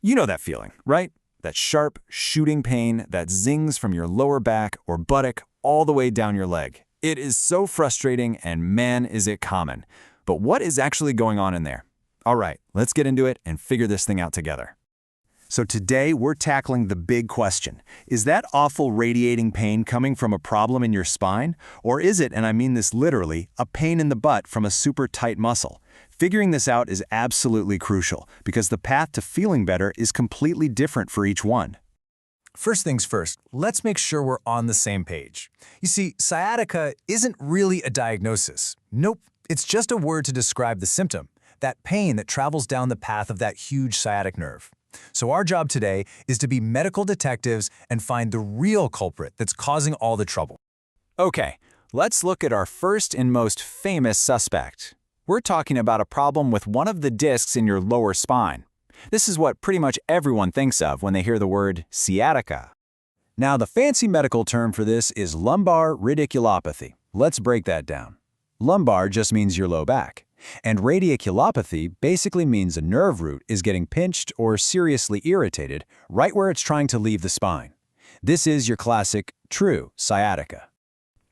You know that feeling, right? That sharp, shooting pain that zings from your lower back or buttock all the way down your leg. It is so frustrating, and man, is it common. But what is actually going on in there? All right, let's get into it and figure this thing out together. So today, we're tackling the big question. Is that awful radiating pain coming from a problem in your spine? Or is it, and I mean this literally, a pain in the butt from a super tight muscle? Figuring this out is absolutely crucial because the path to feeling better is completely different for each one. First things first, let's make sure we're on the same page. You see, sciatica isn't really a diagnosis. Nope, it's just a word to describe the symptom, that pain that travels down the path of that huge sciatic nerve. So our job today is to be medical detectives and find the real culprit that's causing all the trouble. Okay, let's look at our first and most famous suspect. We're talking about a problem with one of the discs in your lower spine. This is what pretty much everyone thinks of when they hear the word sciatica. Now, the fancy medical term for this is lumbar radiculopathy. Let's break that down. Lumbar just means your low back. And radiculopathy basically means a nerve root is getting pinched or seriously irritated right where it's trying to leave the spine. This is your classic, true sciatica.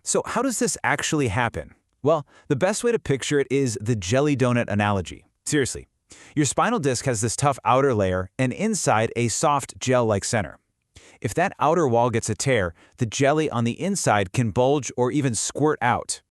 So how does this actually happen? Well, the best way to picture it is the jelly donut analogy. Seriously, your spinal disc has this tough outer layer and inside a soft gel-like center. If that outer wall gets a tear, the jelly on the inside can bulge or even squirt out.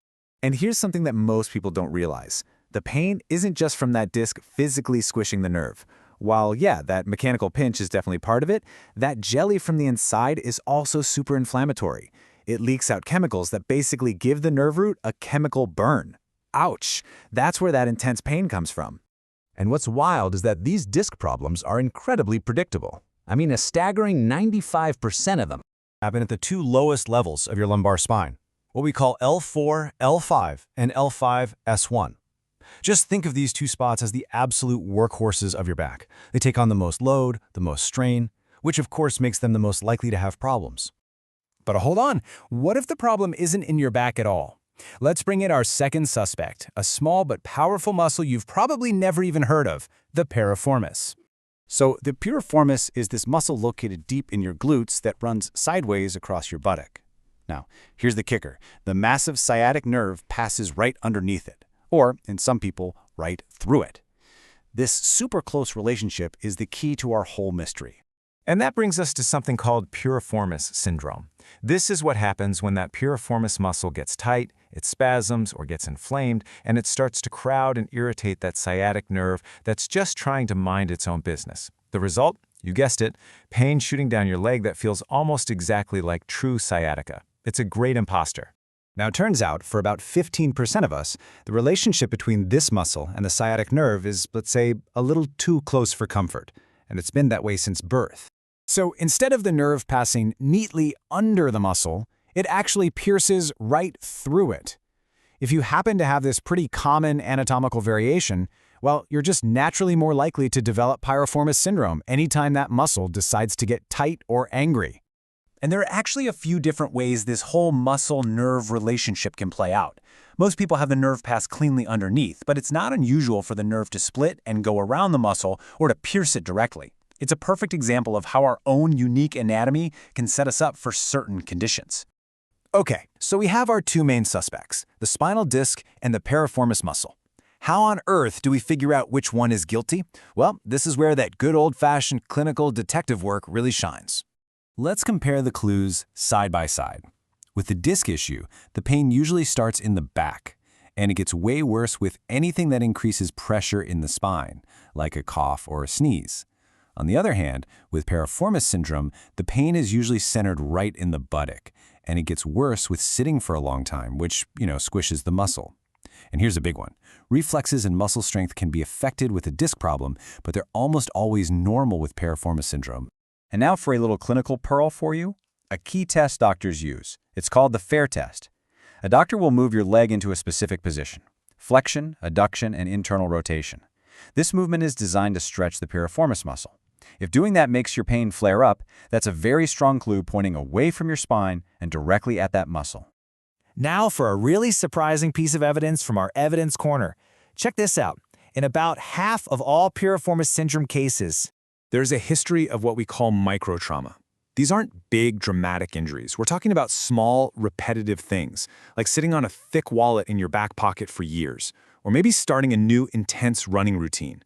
And here's something that most people don't realize. The pain isn't just from that disc physically squishing the nerve. While, yeah, that mechanical pinch is definitely part of it, that jelly from the inside is also super inflammatory. It leaks out chemicals that basically give the nerve root a chemical burn. Ouch! That's where that intense pain comes from. And what's wild is that these disc problems are incredibly predictable. I mean, a staggering 95% of them Happen at the two lowest levels of your lumbar spine, what we call L4, L5, and L5, S1. Just think of these two spots as the absolute workhorses of your back. They take on the most load, the most strain, which of course makes them the most likely to have problems. But hold on, what if the problem isn't in your back at all? Let's bring in our second suspect, a small but powerful muscle you've probably never even heard of, the piriformis. So the piriformis is this muscle located deep in your glutes that runs sideways across your buttock. Now, here's the kicker. The massive sciatic nerve passes right underneath it, or, in some people, right through it. This super close relationship is the key to our whole mystery. And that brings us to something called piriformis syndrome. This is what happens when that piriformis muscle gets tight, it spasms or gets inflamed, and it starts to crowd and irritate that sciatic nerve that's just trying to mind its own business. The result? You guessed it, pain shooting down your leg that feels almost exactly like true sciatica. It's a great impostor. Now, it turns out, for about 15% of us, the relationship between this muscle and the sciatic nerve is, let's say, a little too close for comfort, and it's been that way since birth. So instead of the nerve passing neatly under the muscle, it actually pierces right through it. If you happen to have this pretty common anatomical variation, well, you're just naturally more likely to develop piriformis syndrome anytime that muscle decides to get tight or angry. And there are actually a few different ways this whole muscle-nerve relationship can play out. Most people have the nerve pass cleanly underneath, but it's not unusual for the nerve to split and go around the muscle or to pierce it directly. It's a perfect example of how our own unique anatomy can set us up for certain conditions. Okay, so we have our two main suspects, the spinal disc and the piriformis muscle. How on earth do we figure out which one is guilty? Well, this is where that good old-fashioned clinical detective work really shines. Let's compare the clues side by side. With the disc issue, the pain usually starts in the back, and it gets way worse with anything that increases pressure in the spine, like a cough or a sneeze. On the other hand, with piriformis syndrome, the pain is usually centered right in the buttock, and it gets worse with sitting for a long time, which, squishes the muscle. And here's a big one. Reflexes and muscle strength can be affected with a disc problem, but they're almost always normal with piriformis syndrome. And now for a little clinical pearl for you, a key test doctors use. It's called the FAIR test. A doctor will move your leg into a specific position: flexion, adduction, and internal rotation. This movement is designed to stretch the piriformis muscle. If doing that makes your pain flare up, that's a very strong clue pointing away from your spine and directly at that muscle. Now for a really surprising piece of evidence from our evidence corner. Check this out. In about half of all piriformis syndrome cases, There's a history of what we call microtrauma. These aren't big, dramatic injuries. We're talking about small, repetitive things, like sitting on a thick wallet in your back pocket for years, or maybe starting a new, intense running routine.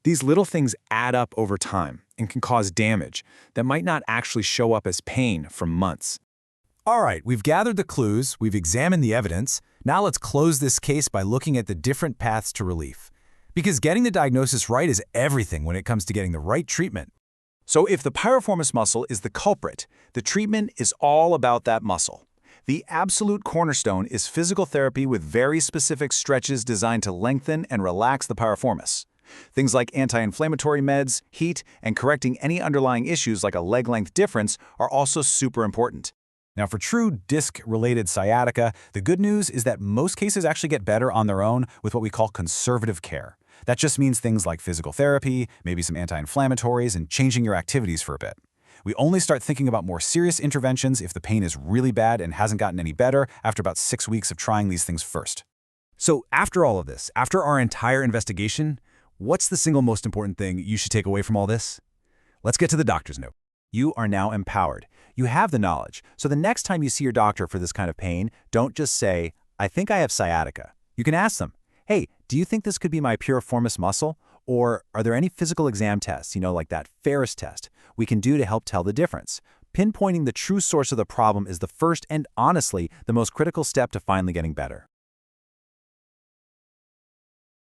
These little things add up over time and can cause damage that might not actually show up as pain for months. All right, we've gathered the clues, we've examined the evidence. Now let's close this case by looking at the different paths to relief. Because getting the diagnosis right is everything when it comes to getting the right treatment. So if the piriformis muscle is the culprit, the treatment is all about that muscle. The absolute cornerstone is physical therapy with very specific stretches designed to lengthen and relax the piriformis. Things like anti-inflammatory meds, heat, and correcting any underlying issues like a leg length difference are also super important. Now, for true disc-related sciatica, the good news is that most cases actually get better on their own with what we call conservative care. That just means things like physical therapy, maybe some anti-inflammatories, and changing your activities for a bit. We only start thinking about more serious interventions if the pain is really bad and hasn't gotten any better after about 6 weeks of trying these things first. So after all of this, after our entire investigation, what's the single most important thing you should take away from all this? Let's get to the doctor's note. You are now empowered. You have the knowledge, so the next time you see your doctor for this kind of pain, don't just say, "I think I have sciatica." You can ask them, "Hey, do you think this could be my piriformis muscle? Or are there any physical exam tests, like that Ferris test, we can do to help tell the difference?" Pinpointing the true source of the problem is the first and honestly the most critical step to finally getting better.